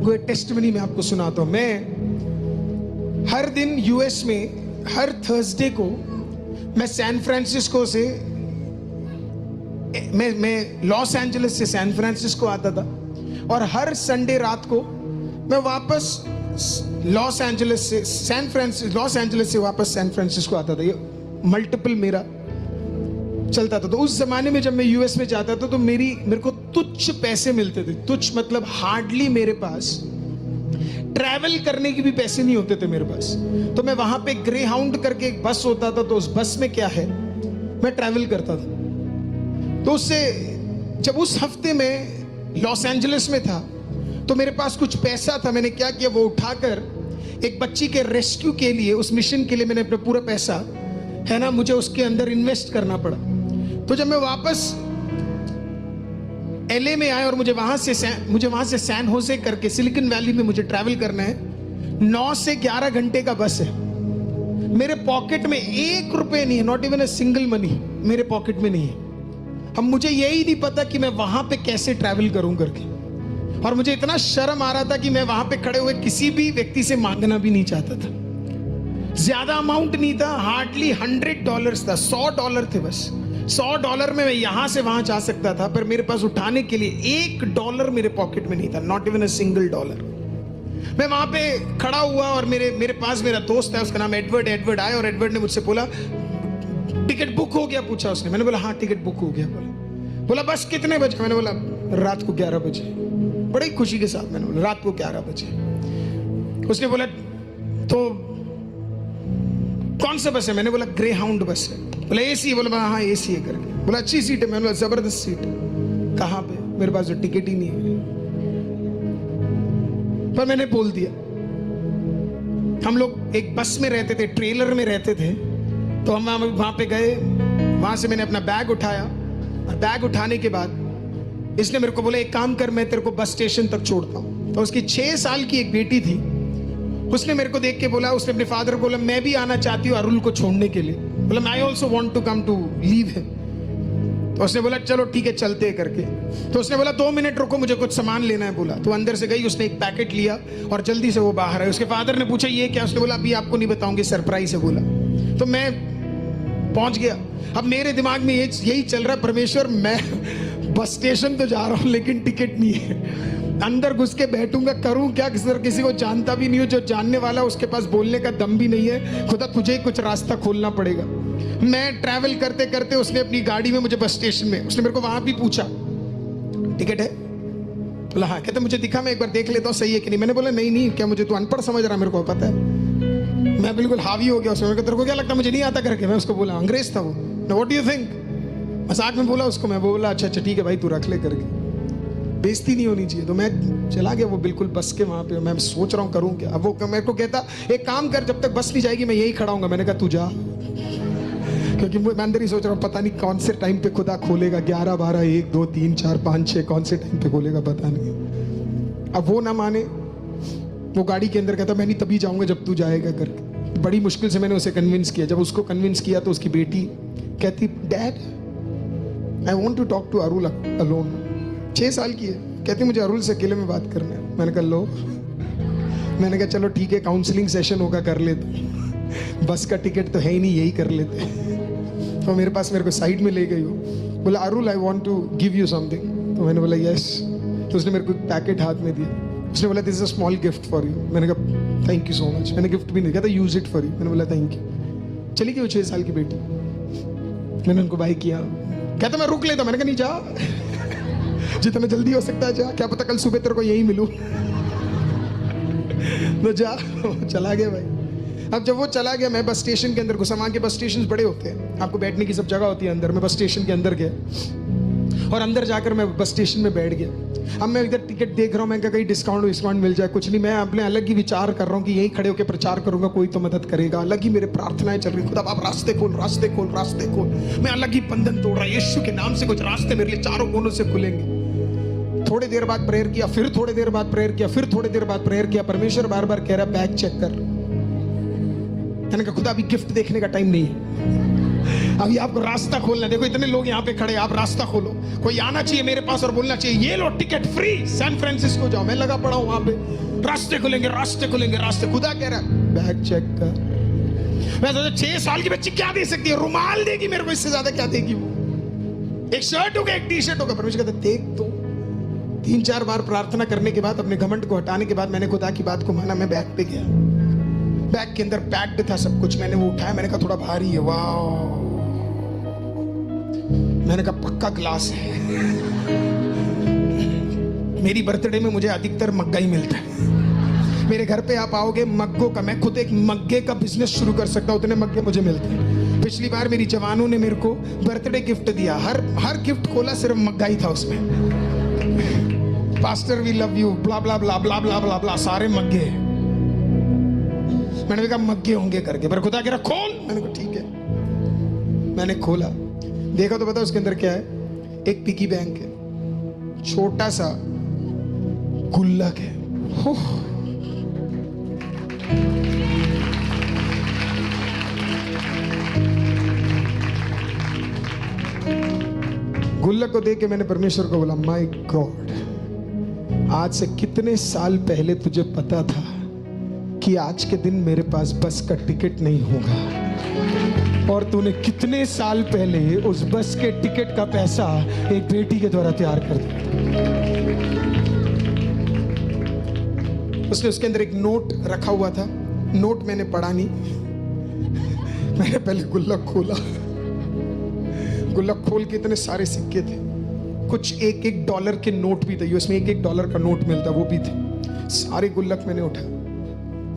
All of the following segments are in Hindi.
वो टेस्टिमनी मैं आपको सुनाता हूँ। मैं हर दिन यूएस में हर थर्सडे को मैं सैन फ्रांसिस्को से मैं लॉस एंजलिस से सैन फ्रांसिस्को आता था, और हर संडे रात को मैं वापस लॉस एंजलिस से वापस सैन फ्रांसिस्को आता था। ये मल्टीपल मेरा चलता था। तो उस जमाने में जब मैं यूएस में जाता था तो मेरे को तुच्छ पैसे मिलते थे। तुच्छ मतलब हार्डली मेरे पास ट्रैवल करने की भी पैसे नहीं होते थे मेरे पास। तो मैं वहां पे ग्रे हाउंड करके एक बस होता था, तो उस बस में क्या है, मैं ट्रैवल करता था। तो उससे जब उस हफ्ते में लॉस एंजलिस में था तो मेरे पास कुछ पैसा था। मैंने क्या किया, वो उठाकर एक बच्ची के रेस्क्यू के लिए, उस मिशन के लिए मैंने अपना पूरा पैसा है ना, मुझे उसके अंदर इन्वेस्ट करना पड़ा। तो जब मैं वापस एलए में आया और मुझे वहां से सैन होसे करके सिलिकॉन वैली में मुझे ट्रैवल करना है, 9 से 11 घंटे का बस है। मेरे पॉकेट में 1 रुपए नहीं है, not even a single money मेरे पॉकेट में नहीं है। अब मुझे यही नहीं पता कि मैं वहां पे कैसे ट्रैवल करूं करके, और मुझे इतना शर्म आ रहा था कि मैं वहां पे खड़े हुए किसी भी व्यक्ति से मांगना भी नहीं चाहता था। ज्यादा अमाउंट नहीं था, हार्डली $100 था, $100 थे बस। $100 में मैं यहां से वहां जा सकता था, पर मेरे पास उठाने के लिए $1 मेरे पॉकेट में नहीं था, not even a single dollar. मैं वहां पे खड़ा हुआ और मेरे पास मेरा दोस्त है, उसका नाम एडवर्ड आया, और एडवर्ड ने मुझसे बोला टिकट बुक हो गया, पूछा उसने। मैंने बोला हाँ टिकट बुक हो गया। बोला बस कितने बजे? मैंने बोला रात को 11 बजे। बड़ी खुशी के साथ मैंने बोला रात को 11 बजे। उसने बोला तो कौन सा बस है? मैंने बोला ग्रे हाउंड बस है। बोला एसी है? बोला हाँ एसी है करके। बोला अच्छी सीट है? मैंने बोला जबरदस्त सीट है। कहाँ पे? मेरे पास तो टिकट ही नहीं है, पर मैंने बोल दिया। हम लोग एक बस में रहते थे, ट्रेलर में रहते थे, तो हम वहां पे गए। वहां से मैंने अपना बैग उठाया, और बैग उठाने के बाद इसने मेरे को बोला एक काम कर, मैं तेरे को बस स्टेशन तक छोड़ता हूं। तो उसकी 6 साल की एक बेटी थी, उसने मेरे को देख के बोला, उसने अपने फादर को बोला मैं भी आना चाहती हूँ अरुल को छोड़ने के लिए। बोला I also want to come to leave him. तो उसने बोला चलो ठीक है चलते हैं करके। तो उसने बोला 2 मिनट रुको, मुझे कुछ सामान लेना है। बोला तो अंदर से गई, उसने एक पैकेट लिया और जल्दी से वो बाहर आए। उसके फादर ने पूछा ये क्या? उसने बोला अभी आपको नहीं बताऊंगी, सरप्राइज है। बोला तो मैं पहुंच गया। अब मेरे दिमाग में यही चल रहा है, परमेश्वर मैं बस स्टेशन तो जा रहा हूं लेकिन टिकट नहीं है, अंदर घुस के बैठूंगा, करूं क्या? किसी को जानता भी नहीं हूं, जो जानने वाला उसके पास बोलने का दम भी नहीं है। खुदा तुझे ही कुछ रास्ता खोलना पड़ेगा। मैं ट्रैवल करते करते उसने अपनी गाड़ी में मुझे बस स्टेशन में, उसने मेरे को वहां भी पूछा टिकट है? बोला हाँ। कहते मुझे दिखा, मैं एक बार देख लेता हूँ सही है कि नहीं। मैंने बोला नहीं क्या मुझे तू अनपढ़ समझ रहा, मेरे को पता है। मैं बिल्कुल हावी हो गया उसमें। तेरे को क्या लगता मुझे नहीं आता करके? मैं उसको बोला अंग्रेज था वो। What do you think? मजाक में बोला उसको। मैं बोला अच्छा ठीक है भाई तू रख ले करके, बेइज्जती नहीं होनी चाहिए। तो मैं चला गया वो बिल्कुल बस के वहां पे। मैं सोच रहा हूँ करूँ क्या। अब वो मेरे को कहता एक काम कर, जब तक बस नहीं जाएगी मैं यही खड़ा हूँगा। मैंने कहा तू जा, क्योंकि मैं अंदर ही सोच रहा हूँ पता नहीं कौन से टाइम पे खुदा खोलेगा। 11, 12, 1, 2, 3, 4, 5, 6 कौन से टाइम पे खोलेगा पता नहीं। अब वो ना माने, वो गाड़ी के अंदर कहता मैं नहीं तभी जाऊंगा जब तू जाएगा करके। बड़ी मुश्किल से मैंने उसे कन्विंस किया। जब उसको कन्विंस किया तो उसकी बेटी कहती dad I want to talk to Arul alone. 6 साल की है, कहती मुझे अरुल से अकेले में बात करना है। मैंने कहा लो। मैंने कहा चलो ठीक है काउंसलिंग सेशन होगा, कर लेते। बस का टिकट तो है ही नहीं, यही कर लेते। तो मेरे को साइड में ले गई हो। बोला Arul I want to give you something. तो मैंने बोला यस। तो उसने मेरे को पैकेट हाथ में दिया। उसने बोला this is a small gift for you. मैंने कहा थैंक यू सो मच। मैंने गिफ्ट भी नहीं कहता, यूज इट फॉर यू। मैंने बोला थैंक यू। चली गई वो 6 साल की बेटी। मैंने उनको बाय किया। कहता मैं रुक लेता। मैंने कहा नहीं जा, जितना जल्दी हो सकता है जा, क्या पता कल सुबह तेरे को यही मिलूं। तो जा। चला गया भाई। अब जब वो चला गया, मैं बस स्टेशन के अंदर घुसा। वहां के बस स्टेशन बड़े होते हैं, आपको बैठने की सब जगह होती है अंदर। मैं बस स्टेशन के अंदर गया और अंदर जाकर मैं बस स्टेशन में बैठ गया। अब मैं इधर टिकट देख रहा हूँ, मैं कहीं डिस्काउंट मिल जाए। कुछ नहीं, मैं अपने अलग ही विचार कर रहा हूँ कि यहीं खड़े होकर प्रचार करूंगा, कोई तो मदद करेगा। अलग ही मेरे प्रार्थनाएं चल रही, खुदा आप रास्ते खोल, रास्ते खोल, रास्ते खोल। मैं अलग ही बंधन तोड़ रहा, यीशु के नाम से कुछ रास्ते मेरे लिए चारों कोनों से खुलेंगे। थोड़ी देर बाद प्रेयर किया, फिर थोड़ी देर बाद प्रेयर किया, फिर थोड़ी देर बाद प्रेयर किया। परमेश्वर बार बार कह रहा बैग चेक कर। मैंने कहा खुदा अभी गिफ्ट देखने का टाइम नहीं है, अभी आपको रास्ता खोलना है। देखो इतने लोग यहाँ पे खड़े, आप रास्ता खोलो। कोई आना चाहिए मेरे पास और बोलना चाहिए ये लो टिकट फ्री, सैन फ्रांसिस्को जाओ। मैं लगा पड़ा हूँ वहां पे, रास्ते खुलेंगे, रास्ते खुलेंगे, रास्ते। खुदा कह रहा है बैग चेक कर। मैं सोचा 6 साल की बच्ची क्या दे सकती है, रुमाल देगी मेरे को, इससे ज्यादा क्या देगी वो। एक शर्ट होगा, एक टी शर्ट होगा। परमेश्वर कहता देख तो। 3-4 बार प्रार्थना करने के बाद, अपने घमंड को हटाने के बाद, मैंने खुदा की बात को माना। मैं बैग पे गया, बैग के अंदर पैक्ड था सब कुछ। मैंने वो उठाया, मैंने कहा थोड़ा भारी है। वाह, मैंने कहा पक्का ग्लास है। मेरी बर्थडे में मुझे अधिकतर मग्गा ही मिलता है। मेरे घर पे आप आओगे, मग्गों का, मैं खुद एक मग्गे का बिजनेस शुरू कर सकता हूं, उतने मग्गे मुझे मिलते हैं। पिछली बार मेरी जवानों ने मेरे को बर्थडे गिफ्ट दिया, हर गिफ्ट खोला सिर्फ मग्गा ही था उसमें। पास्टर वी लव यू, ब्ला ब्ला ब्ला ब्ला ब्ला ब्ला ब्ला, सारे मग्गे। मैंने कहा मग्गे होंगे करके, पर खुदा कह रहा खोल। मैंने कहा ठीक है। मैंने खोला, देखा तो पता उसके अंदर क्या है। एक पिगी बैंक है, छोटा सा गुल्लक है। गुल्लक को देख के मैंने परमेश्वर को बोला माय गॉड, आज से कितने साल पहले तुझे पता था कि आज के दिन मेरे पास बस का टिकट नहीं होगा, और तूने कितने साल पहले उस बस के टिकट का पैसा एक बेटी के द्वारा तैयार कर दिया। उसने उसके अंदर एक नोट रखा हुआ था, नोट मैंने पढ़ा नहीं। मैंने पहले गुल्लक खोला, गुल्लक खोल के इतने सारे सिक्के थे, कुछ $1 के नोट भी थे, उसमें $1 का नोट मिलता वो भी थे। सारे गुल्लक मैंने उठाया,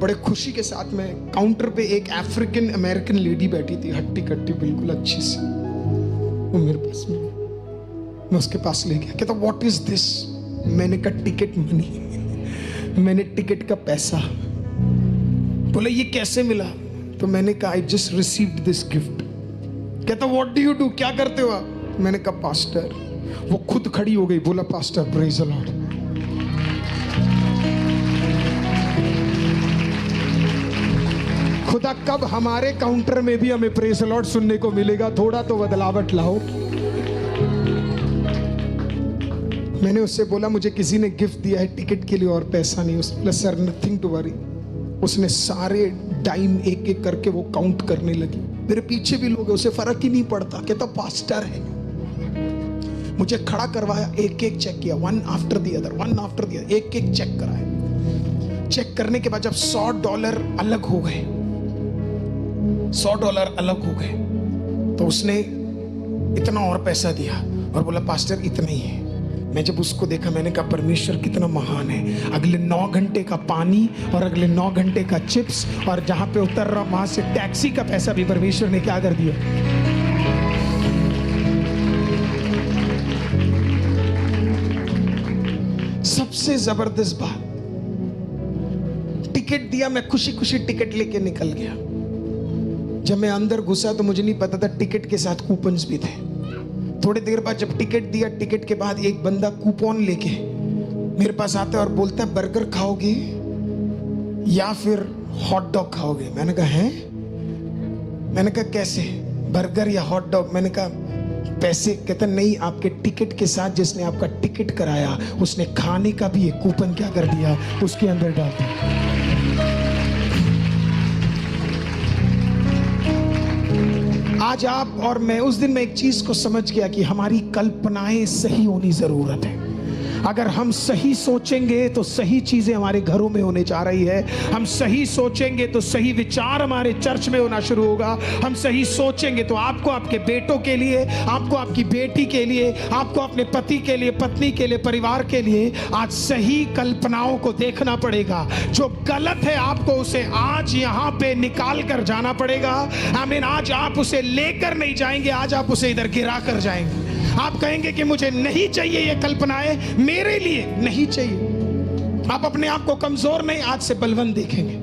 बड़े खुशी के साथ में। काउंटर पे एक अफ्रीकन अमेरिकन लेडी बैठी थी, हट्टी कट्टी बिल्कुल अच्छी सी, वो मेरे पास में। मैं उसके पास ले गया, कहता व्हाट इज दिस। मैंने कहा टिकट मनी, मैंने टिकट का पैसा। बोले ये कैसे मिला। तो मैंने कहा I just received this gift. कहता व्हाट डू यू डू, क्या करते हो आप। मैंने कहा पास्टर। वो खुद खड़ी हो गई, बोला पास्टर प्रेज द लॉर्ड। खुदा कब हमारे काउंटर में भी हमें प्रेज द लॉर्ड सुनने को मिलेगा। थोड़ा तो बदलावट लाओ। मैंने उससे बोला मुझे किसी ने गिफ्ट दिया है टिकट के लिए और पैसा नहीं। उसने बोला सर नथिंग टू वरी। उसने सारे डाइम एक एक करके वो काउंट करने लगी। मेरे पीछे भी लोग, उसे फर्क ही नहीं पड़ता, कहता पास्टर है। मुझे खड़ा करवाया, एक एक चेक किया, one after the other, one after the other, एक एक चेक कराया। चेक करने के बाद जब $100 अलग हो गए, $100 अलग हो गए, तो उसने इतना और पैसा दिया और बोला पास्टर इतना ही है। मैं जब उसको देखा, मैंने कहा परमेश्वर कितना महान है। अगले 9 घंटे का पानी और अगले 9 घंटे का चिप्स, और जहां पे उतर रहा वहां से टैक्सी का पैसा भी परमेश्वर ने क्या कर दिया। सबसे जबरदस्त बात, टिकट दिया, मैं खुशी खुशी टिकट लेके निकल गया। जब मैं अंदर घुसा तो मुझे नहीं पता था टिकट के साथ कूपन्स भी थे। थोड़ी देर बाद जब टिकट दिया, टिकट के बाद एक बंदा कूपन लेके मेरे पास आता है और बोलता है बर्गर खाओगे या फिर हॉट डॉग खाओगे। मैंने कहा है, मैंने कहा कैसे, बर्गर या हॉट डॉग। मैंने कहा पैसे। कहता नहीं, आपके टिकट के साथ जिसने आपका टिकट कराया उसने खाने का भी एक कूपन क्या कर दिया, उसके अंदर डाल दिया। आज आप और मैं, उस दिन मैं एक चीज को समझ गया कि हमारी कल्पनाएं सही होनी जरूरत है। अगर हम सही सोचेंगे तो सही चीजें हमारे घरों में होने जा रही है। हम सही सोचेंगे तो सही विचार हमारे चर्च में होना शुरू होगा। हम सही सोचेंगे तो आपको आपके बेटों के लिए, आपको आपकी बेटी के लिए, आपको अपने पति के लिए, पत्नी के लिए, परिवार के लिए आज सही कल्पनाओं को देखना पड़ेगा। जो गलत है आपको उसे आज यहाँ पे निकाल कर जाना पड़ेगा। आमीन। आज आप उसे लेकर नहीं जाएंगे, आज आप उसे इधर गिरा कर जाएंगे। आप कहेंगे कि मुझे नहीं चाहिए ये कल्पनाएं, मेरे लिए नहीं चाहिए। आप अपने आप को कमजोर नहीं, आज से बलवंत देखेंगे।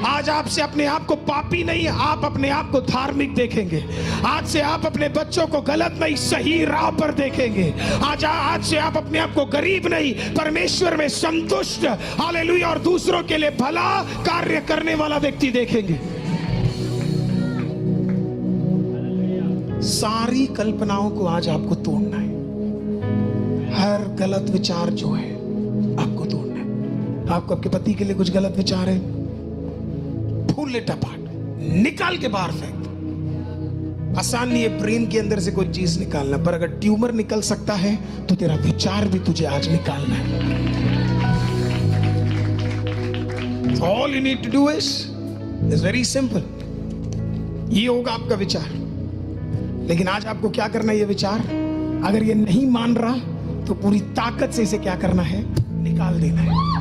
आज आपसे अपने आप को पापी नहीं, आप अपने आप को धार्मिक देखेंगे। आज से आप अपने बच्चों को गलत नहीं, सही राह पर देखेंगे। आज से आप अपने आप को गरीब नहीं, परमेश्वर में संतुष्ट, हालेलुया, और दूसरों के लिए भला कार्य करने वाला व्यक्ति देखेंगे। सारी कल्पनाओं को आज आपको तोड़ना है। हर गलत विचार जो है आपको तोड़ना है। आपको आपके पति के लिए कुछ गलत विचार है, पुल इट अपार्ट, निकाल के बाहर फेंक दो। आसान नहीं है ब्रेन के अंदर से कोई चीज निकालना, पर अगर ट्यूमर निकल सकता है तो तेरा विचार भी तुझे आज निकालना है। All you need to do is very simple. ये होगा आपका विचार, लेकिन आज आपको क्या करना है? ये विचार अगर ये नहीं मान रहा तो पूरी ताकत से इसे क्या करना है? निकाल देना है।